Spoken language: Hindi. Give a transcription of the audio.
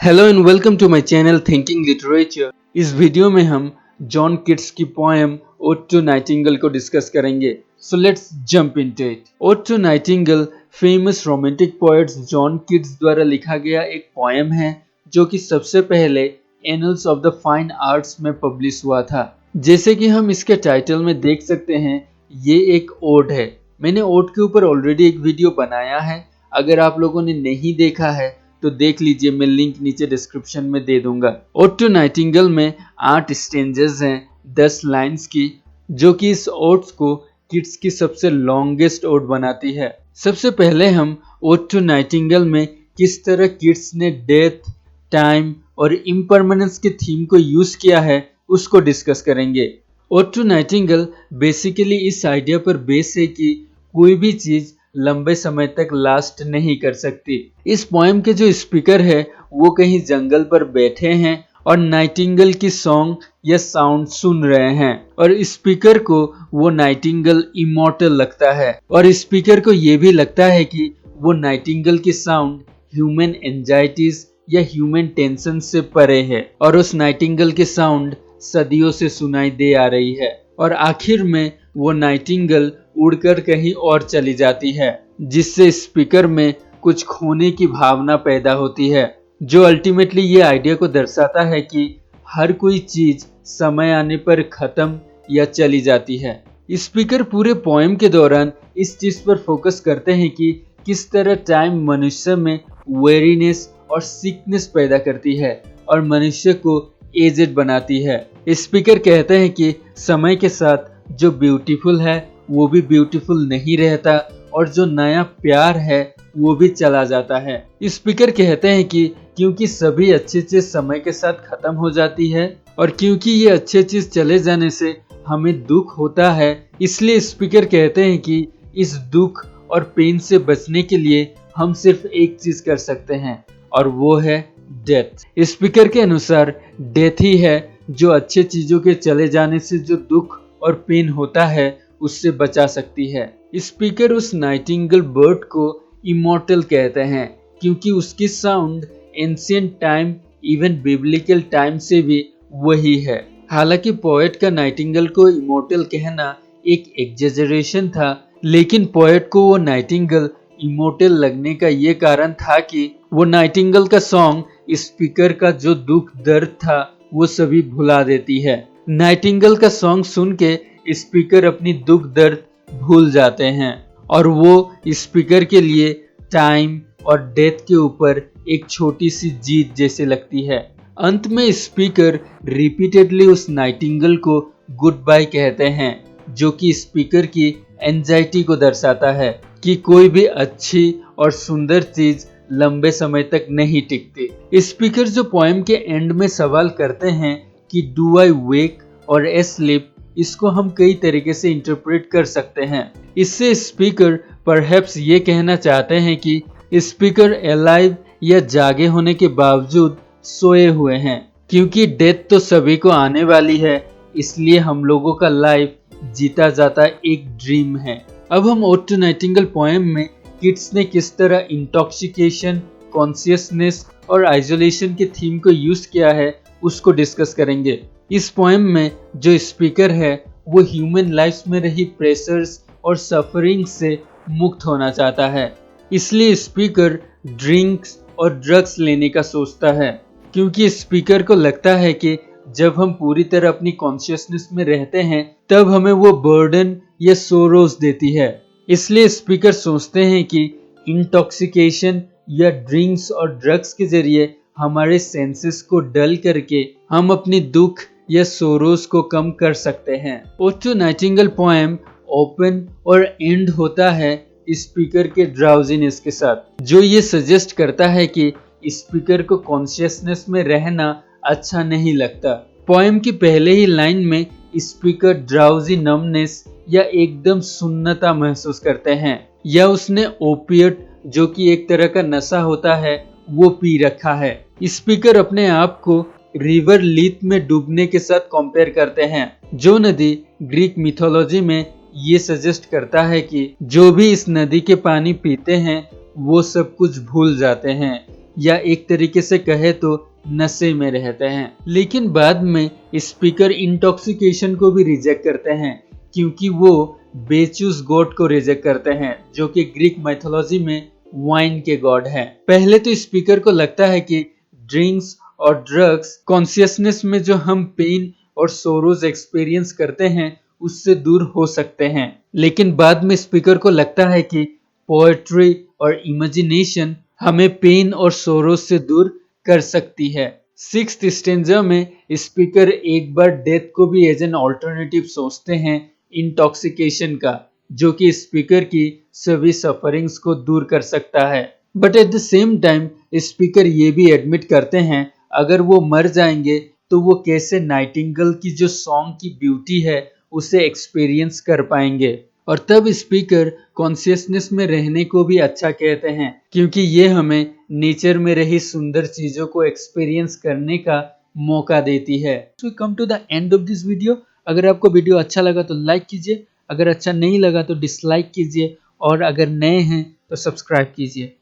Hello and welcome to my channel Thinking Literature. इस वीडियो में हम जॉन किट्स की पोएम ओड टू नाइटिंगेल को डिस्कस करेंगे। So let's jump into it. Ode to nightingale famous romantic poets John Keats द्वारा लिखा गया एक पोएम है जो कि सबसे पहले annuls of the fine arts में पब्लिश हुआ था। जैसे कि हम इसके टाइटल में देख सकते हैं, ये एक ओड है। मैंने ओड के ऊपर ऑलरेडी एक वीडियो बनाया है, अगर आप लोगों ने नहीं देखा है तो देख लीजिए, मैं लिंक नीचे डिस्क्रिप्शन में दे दूंगा। ओड टू नाइटिंगेल में 8 स्टेंजेस हैं 10 लाइंस की, जो कि इस ओड को किट्स की सबसे लॉन्गेस्ट ओड बनाती है। सबसे पहले हम ओड टू नाइटिंगेल में किस तरह किट्स ने डेथ, टाइम और इम्परमेनेंस के थीम को यूज किया है उसको डिस्कस करेंगे। ओड टू नाइटिंगेल बेसिकली इस आइडिया पर बेस है कि कोई भी चीज लंबे समय तक लास्ट नहीं कर सकती। इस पोएम के जो स्पीकर है वो कहीं जंगल पर बैठे हैं और नाइटिंगेल की सॉन्ग या साउंड सुन रहे हैं, और स्पीकर को वो नाइटिंगेल इमॉर्टल लगता है, और स्पीकर को ये भी लगता है कि वो नाइटिंगेल की साउंड ह्यूमन एंजाइटीज या ह्यूमन टेंशन से परे है, और उस नाइटिंगेल की साउंड सदियों से सुनाई दे आ रही है। और आखिर में वो नाइटिंगेल उड़कर कहीं और चली जाती है, जिससे स्पीकर में कुछ खोने की भावना पैदा होती है, जो अल्टीमेटली ये आइडिया को दर्शाता है कि हर कोई चीज समय आने पर खत्म या चली जाती है। स्पीकर पूरे पोएम के दौरान इस चीज पर फोकस करते हैं कि किस तरह टाइम मनुष्य में वेरीनेस और सिकनेस पैदा करती है और मनुष्य को एजेड बनाती है। स्पीकर कहते हैं कि समय के साथ जो ब्यूटीफुल है वो भी ब्यूटीफुल नहीं रहता, और जो नया प्यार है वो भी चला जाता है। स्पीकर कहते हैं कि क्योंकि सभी अच्छी चीज समय के साथ खत्म हो जाती है, और क्योंकि ये अच्छी चीज चले जाने से हमें दुख होता है, इसलिए स्पीकर कहते हैं कि इस दुख और पेन से बचने के लिए हम सिर्फ एक चीज कर सकते हैं, और वो है डेथ। स्पीकर के अनुसार डेथ ही है जो अच्छे चीजों के चले जाने से जो दुख और पेन होता है उससे बचा सकती है। स्पीकर उस नाइटिंगेल बर्ड को इमॉर्टल कहते हैं क्योंकि उसकी sound ancient time, even biblical time से भी वही है। हालांकि पोएट का नाइटिंगेल को इमॉर्टल कहना एक एग्जेजरेशन था, लेकिन पोएट को वो नाइटिंगेल इमॉर्टल लगने का ये कारण था कि वो नाइटिंगेल का सॉन्ग स्पीकर का जो दुख दर्द था वो सभी भुला देती है। नाइटिंगेल का सॉन्ग सुन के स्पीकर अपनी दुख दर्द भूल जाते हैं, और वो स्पीकर के लिए टाइम और डेथ के ऊपर एक छोटी सी जीत जैसे लगती है। अंत में स्पीकर रिपीटेडली उस नाइटिंगेल को गुड बाय कहते हैं, जो कि स्पीकर की एंजाइटी को दर्शाता है कि कोई भी अच्छी और सुंदर चीज लंबे समय तक नहीं टिकती। स्पीकर जो पोएम के एंड में सवाल करते हैं कि डू आई वेक और ए स्लीप, इसको हम कई तरीके से इंटरप्रेट कर सकते हैं। इससे स्पीकर परहैप्स ये कहना चाहते हैं कि स्पीकर अलाइव या जागे होने के बावजूद सोए हुए हैं, क्योंकि डेथ तो सभी को आने वाली है, इसलिए हम लोगों का लाइफ जीता जाता एक ड्रीम है। अब हम ओड टू नाइटिंगेल पोएम में किट्स ने किस तरह इंटॉक्सिकेशन, कॉन्शियसनेस और आइसोलेशन के थीम को यूज किया है उसको डिस्कस करेंगे। इस पोएम में जो स्पीकर है वो ह्यूमन लाइफ में रही प्रेशर्स और सफरिंग से मुक्त होना चाहता है, इसलिए स्पीकर ड्रिंक्स और ड्रग्स लेने का सोचता है, क्योंकि स्पीकर को लगता है कि जब हम पूरी तरह अपनी कॉन्शियसनेस में रहते हैं तब हमें वो बर्डन या सोरोस देती है। इसलिए स्पीकर सोचते हैं कि इंटॉक्सिकेशन या ड्रिंक्स और ड्रग्स के जरिए हमारे सेंसेस को डल करके हम अपनी दुख या सोरोस को कम कर सकते हैं। Ode to nightingale poem open और एंड होता है स्पीकर के ड्राउजीनेस के साथ, जो ये सजेस्ट करता है कि स्पीकर को कॉन्शियसनेस में रहना अच्छा नहीं लगता। पोएम की पहले ही लाइन में स्पीकर ड्राउजी नमनेस या एकदम सुन्नता महसूस करते हैं, या उसने ओपिएट जो कि एक तरह का नशा होता है वो पी रखा है। स्पीकर अपने आप को रिवर लीथ में डूबने के साथ कंपेयर करते हैं, जो नदी ग्रीक मिथोलॉजी में ये सजेस्ट करता है कि जो भी इस नदी के पानी पीते हैं वो सब कुछ भूल जाते हैं, या एक तरीके से कहे तो नशे में रहते हैं। लेकिन बाद में स्पीकर इंटॉक्सिकेशन को भी रिजेक्ट करते हैं क्योंकि वो बेचूस गॉड को रिजेक्ट करते हैं जो कि ग्रीक माइथोलॉजी में वाइन के गॉड हैं। पहले तो स्पीकर को लगता है कि ड्रिंक्स और ड्रग्स कॉन्शियसनेस में जो हम पेन और सोरोज एक्सपीरियंस करते हैं उससे दूर हो सकते हैं। लेकिन बाद में स्पीकर को लगता है कि पोएट्री और इमेजिनेशन हमें पेन और सोरोज से दूर कर सकती है। सिक्स्थ स्टेंजा में स्पीकर एक बार डेथ को भी एज एन ऑल्टरनेटिव सोचते हैं इंटॉक्सिकेशन का, जो कि स्पीकर की सभी सफरिंग्स को दूर कर सकता है। But at the same time speaker ये भी एडमिट करते हैं अगर वो मर जाएंगे तो वो कैसे नाइटिंगेल की जो सॉन्ग की ब्यूटी है उसे एक्सपीरियंस कर पाएंगे। और तब स्पीकर कॉन्शियसनेस में रहने को भी अच्छा कहते हैं क्योंकि ये हमें नेचर में रही सुंदर चीजों को एक्सपीरियंस करने का मौका देती है। So come to the end of this video. अगर आपको वीडियो अच्छा लगा तो लाइक कीजिए, अगर अच्छा नहीं लगा तो डिसलाइक कीजिए और अगर नए हैं तो सब्सक्राइब कीजिए।